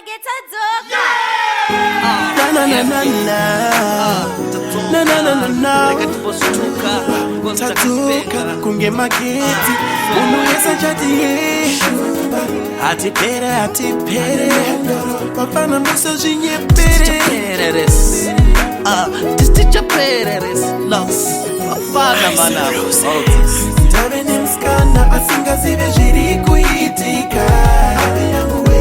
get a dog. Na na na na na na na na tatuka kunge mageti unaweza jadi hati pere papana message nyepere Teacher Pereres Lux Afana mana Tabe nimskana asinga zive jiri kuitika Abe yangu we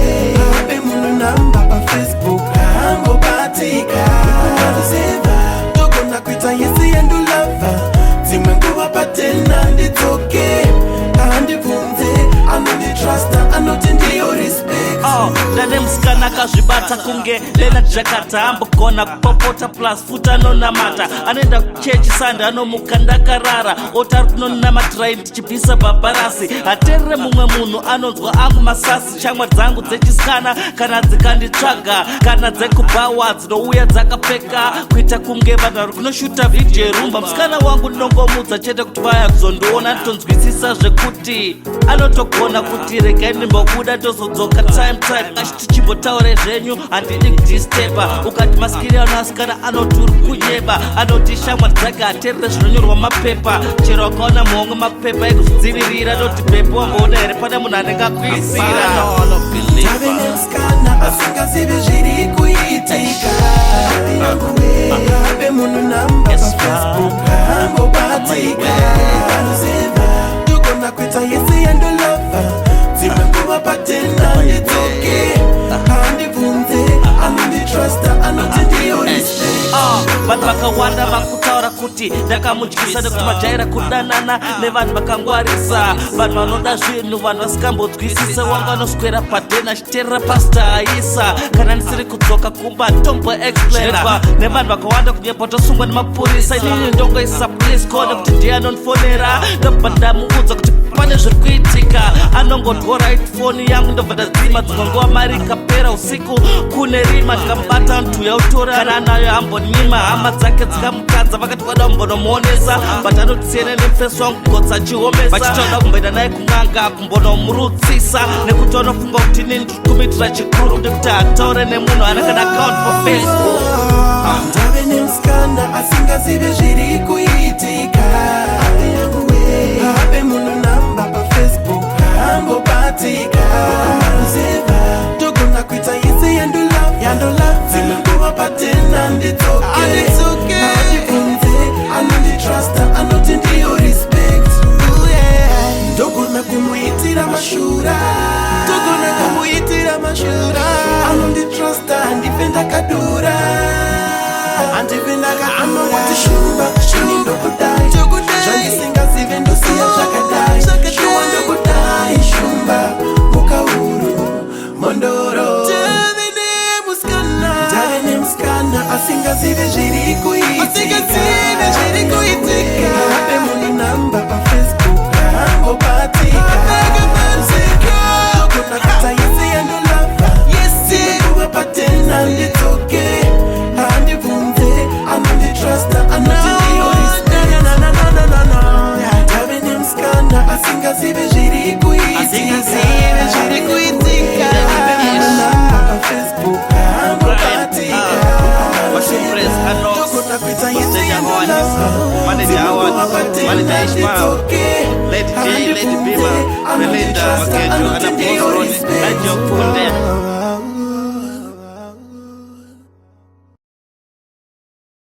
Abe munu namba pa Facebook Ango batika Anuzeva Toko na kuita yesi yandu lava Zimengu wapatena nditoke Andi vunze Anodi trusta Anodi ndiyo respect Dade mskana kazvibata kunge lena Jakarta ambokona popota plus futa nona mata anenda chechi sande anomukanda karara otari kunona matrain tichipisa babarasi aterere mumwe munhu anonzwa angu masasi shamwa dzangu dzechiskana kana dzikanditsvaga kana dzekubawa dzinouya dzakapfeka kuita kunge vanhu vari kunoshuta vhidhiyo yerumba musikana wangu ndinongomudza chete kuti vaya kuzondiona nditonzwisisa zvekuti anotogona kuti regai ndimbobuda tozodzoka time kachiti chimbotaure zvenyu handidi kudistepa ukati masikiri anoasikana anoti uri kunyeba anoti shamwari dzake aterere zvinonyorwa mapepa chero akaona muhomwe mapepa ekuzvidzivirira anoti pepo wamboona here pane munhu anenge akuisira Tabe nimskana asingazive zviri kuitika Abe munu namba pa Facebook Ango batika Anuzeva Tugona kuita yesi yandu lava Zimengu wapatena nditoke Andi vunze Anodi trusta Anodi ndiyo respect vanhu vakawanda vakutaura kuti ndakamudyisa nekuti majaira kudanana nevanhu vakangwarisa vanhu vanoda zvinhu vanhu vasingambodzwisise wanga anoswera padhena achiterera pasta aisa kana ndisiri kudzoka kumba tombo explainer nevanhu vakawanda kunyepa tosungwa nemapurisa inini ndongoisa police call nekuti ndiye anondifonera ndobva ndamuudza kuti pane zviri kuitika anongotora foni yangu ndobva ndadzima dzimwe nguva mari ikapera usiku kune rima ndikamubata ntuya utora kana anayo ambonyima hama dzake dzikamukadza vakati vada kumbonomuonesa but anotisiyene nemufesi wangu kugodza achihomesa vachitoda kumboenda naye kun'anga kumbonomurutsisa nekuti vanofunga kuti inini ndiri kumitira chikuru ndekuti ataure nemunhu anenge neaccount for Facebook Tabe nimskana asingazive zviri kuitika Abe munu namba pa Facebook Ango batika Anuzeva Togona kuita yesi yandu love Zimengu wapatena nditoke Andi vunze Anodi trusta Anodi ndiyo respect Togona kumuitira mashura Anodi trusta Andipenda kadura Andipenda kadura Wati shumba Shini ndokudai Zvandisinga zive ndosiya zvakadai Shuwa ndokudai Shumba Mukauru Mondoro Tabe nimskana Asingazive zviri kuitika Abe munu namba pa Facebook Ango batika Togona kuita yesi yandu lava Zimengu wapatena nditoke Andi vunze Anodi trusta Anodi ndiyo respect Tabe nimskana Asingazive zviri kuitika Abe munu namba pa Facebook Ango batika Togona kuita yesi yandu lava Manager Ishmael, Lady J, Lady Bima, Melinda, Makedo, and a post on Najo Kunde.